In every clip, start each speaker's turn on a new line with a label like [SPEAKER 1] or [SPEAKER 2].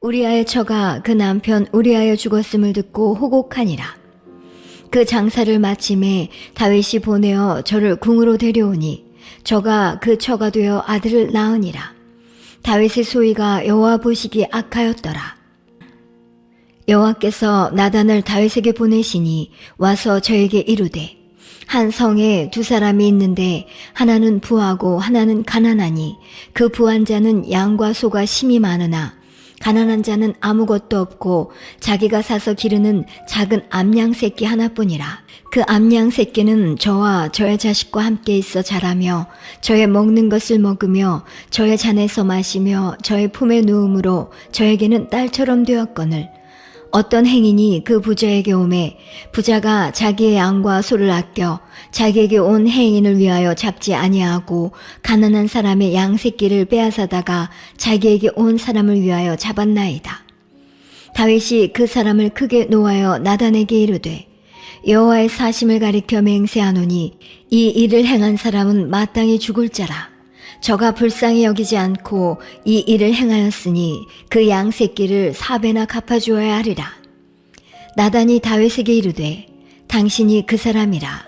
[SPEAKER 1] 우리아의 처가 그 남편 우리아의 죽었음을 듣고 호곡하니라. 그 장사를 마침에 다윗이 보내어 저를 궁으로 데려오니 저가 그 처가 되어 아들을 낳으니라. 다윗의 소위가 여호와 보시기에 악하였더라. 여호와께서 나단을 다윗에게 보내시니 와서 저에게 이르되 한 성에 두 사람이 있는데 하나는 부하고 하나는 가난하니 그 부한 자는 양과 소가 심이 많으나 가난한 자는 아무것도 없고 자기가 사서 기르는 작은 암양 새끼 하나뿐이라. 그 암양 새끼는 저와 저의 자식과 함께 있어 자라며 저의 먹는 것을 먹으며 저의 잔에서 마시며 저의 품에 누움으로 저에게는 딸처럼 되었거늘 어떤 행인이 그 부자에게 오매 부자가 자기의 양과 소를 아껴 자기에게 온 행인을 위하여 잡지 아니하고 가난한 사람의 양 새끼를 빼앗아다가 자기에게 온 사람을 위하여 잡았나이다. 다윗이 그 사람을 크게 노하여 나단에게 이르되 여호와의 사심을 가리켜 맹세하노니 이 일을 행한 사람은 마땅히 죽을 자라. 저가 불쌍히 여기지 않고 이 일을 행하였으니 그 양 새끼를 4배나 갚아주어야 하리라. 나단이 다윗에게 이르되 당신이 그 사람이라.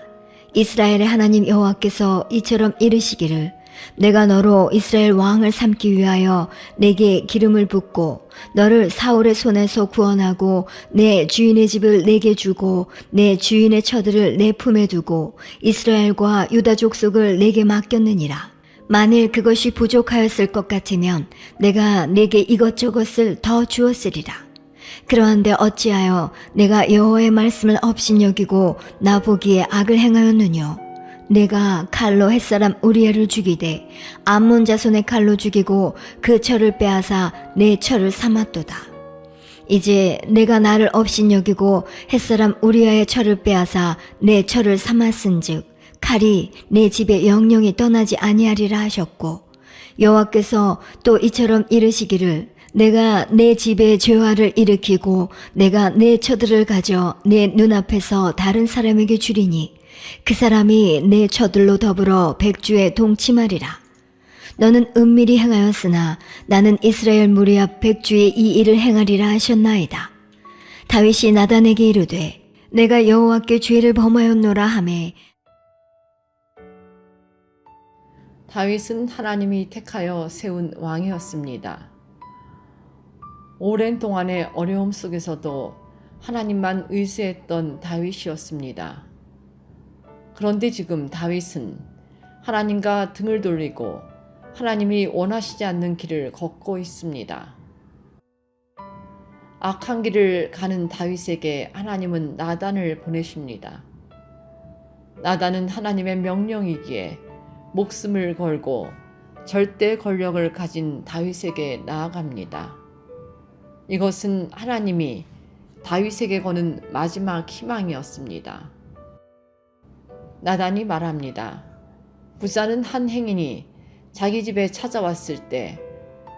[SPEAKER 1] 이스라엘의 하나님 여호와께서 이처럼 이르시기를 내가 너로 이스라엘 왕을 삼기 위하여 내게 기름을 붓고 너를 사울의 손에서 구원하고 내 주인의 집을 내게 주고 내 주인의 처들을 내 품에 두고 이스라엘과 유다 족속을 내게 맡겼느니라. 만일 그것이 부족하였을 것 같으면 내가 내게 이것저것을 더 주었으리라. 그러한데 어찌하여 내가 여호와의 말씀을 업신여기고 나 보기에 악을 행하였느뇨. 내가 칼로 햇사람 우리아를 죽이되 암몬 자손의 칼로 죽이고 그 처를 빼앗아 내 처를 삼았도다. 이제 내가 나를 업신여기고 햇사람 우리아의 처를 빼앗아 내 처를 삼았은즉 칼이 내 집에 영영이 떠나지 아니하리라 하셨고 여호와께서 또 이처럼 이르시기를 내가 내 집에 죄화를 일으키고 내가 내 처들을 가져 내 눈앞에서 다른 사람에게 주리니 그 사람이 내 처들로 더불어 백주에 동침하리라. 너는 은밀히 행하였으나 나는 이스라엘 무리 앞 백주에 이 일을 행하리라 하셨나이다. 다윗이 나단에게 이르되 내가 여호와께 죄를 범하였노라 하매
[SPEAKER 2] 다윗은 하나님이 택하여 세운 왕이었습니다. 오랜 동안의 어려움 속에서도 하나님만 의지했던 다윗이었습니다. 그런데 지금 다윗은 하나님과 등을 돌리고 하나님이 원하시지 않는 길을 걷고 있습니다. 악한 길을 가는 다윗에게 하나님은 나단을 보내십니다. 나단은 하나님의 명령이기에 목숨을 걸고 절대 권력을 가진 다윗에게 나아갑니다. 이것은 하나님이 다윗에게 거는 마지막 희망이었습니다. 나단이 말합니다. 부자는 한 행인이 자기 집에 찾아왔을 때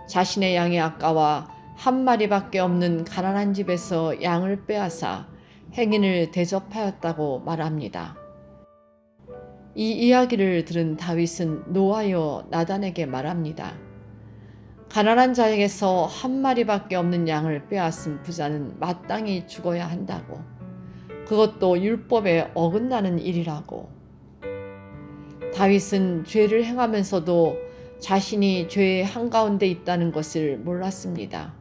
[SPEAKER 2] 자신의 양이 아까워 한 마리밖에 없는 가난한 집에서 양을 빼앗아 행인을 대접하였다고 말합니다. 이 이야기를 들은 다윗은 노하여 나단에게 말합니다. 가난한 자에게서 한 마리밖에 없는 양을 빼앗은 부자는 마땅히 죽어야 한다고. 그것도 율법에 어긋나는 일이라고. 다윗은 죄를 행하면서도 자신이 죄의 한가운데 있다는 것을 몰랐습니다.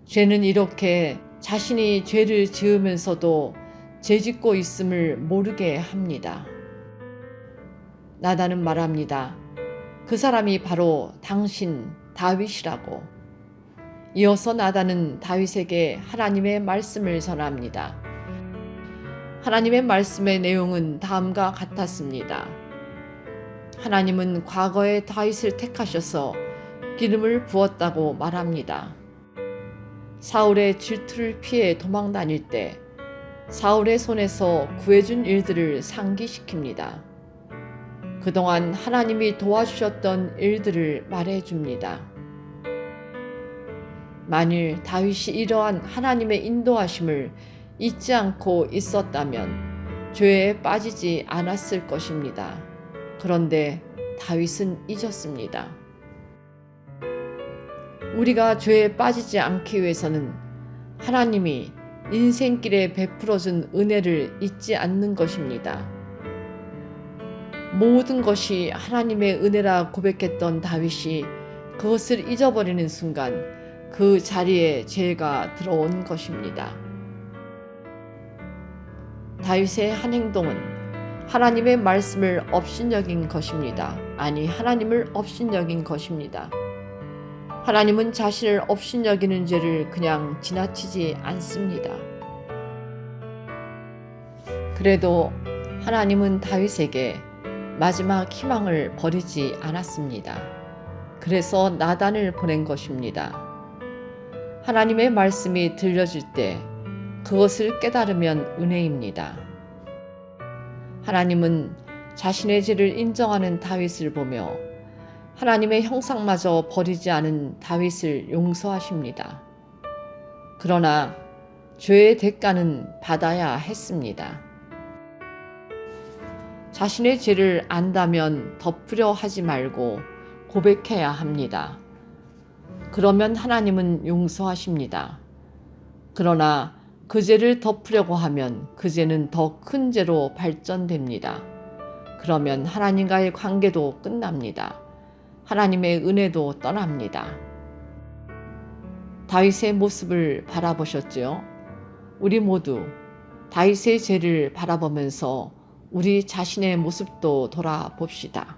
[SPEAKER 2] 죄는 이렇게 자신이 죄를 지으면서도 죄짓고 있음을 모르게 합니다. 나단은 말합니다. 그 사람이 바로 당신 다윗이라고. 이어서 나단은 다윗에게 하나님의 말씀을 전합니다. 하나님의 말씀의 내용은 다음과 같았습니다. 하나님은 과거에 다윗을 택하셔서 기름을 부었다고 말합니다. 사울의 질투를 피해 도망 다닐 때 사울의 손에서 구해준 일들을 상기시킵니다. 그동안 하나님이 도와주셨던 일들을 말해줍니다. 만일 다윗이 이러한 하나님의 인도하심을 잊지 않고 있었다면 죄에 빠지지 않았을 것입니다. 그런데 다윗은 잊었습니다. 우리가 죄에 빠지지 않기 위해서는 하나님이 인생길에 베풀어준 은혜를 잊지 않는 것입니다. 모든 것이 하나님의 은혜라 고백했던 다윗이 그것을 잊어버리는 순간 그 자리에 죄가 들어온 것입니다. 다윗의 한 행동은 하나님의 말씀을 업신여긴 것입니다. 아니, 하나님을 업신여긴 것입니다. 하나님은 자신을 업신여기는 죄를 그냥 지나치지 않습니다. 그래도 하나님은 다윗에게 마지막 희망을 버리지 않았습니다. 그래서 나단을 보낸 것입니다. 하나님의 말씀이 들려질 때 그것을 깨달으면 은혜입니다. 하나님은 자신의 죄를 인정하는 다윗을 보며 하나님의 형상마저 버리지 않은 다윗을 용서하십니다. 그러나 죄의 대가는 받아야 했습니다. 자신의 죄를 안다면 덮으려 하지 말고 고백해야 합니다. 그러면 하나님은 용서하십니다. 그러나 그 죄를 덮으려고 하면 그 죄는 더 큰 죄로 발전됩니다. 그러면 하나님과의 관계도 끝납니다. 하나님의 은혜도 떠납니다. 다윗의 모습을 바라보셨지요? 우리 모두 다윗의 죄를 바라보면서 우리 자신의 모습도 돌아봅시다.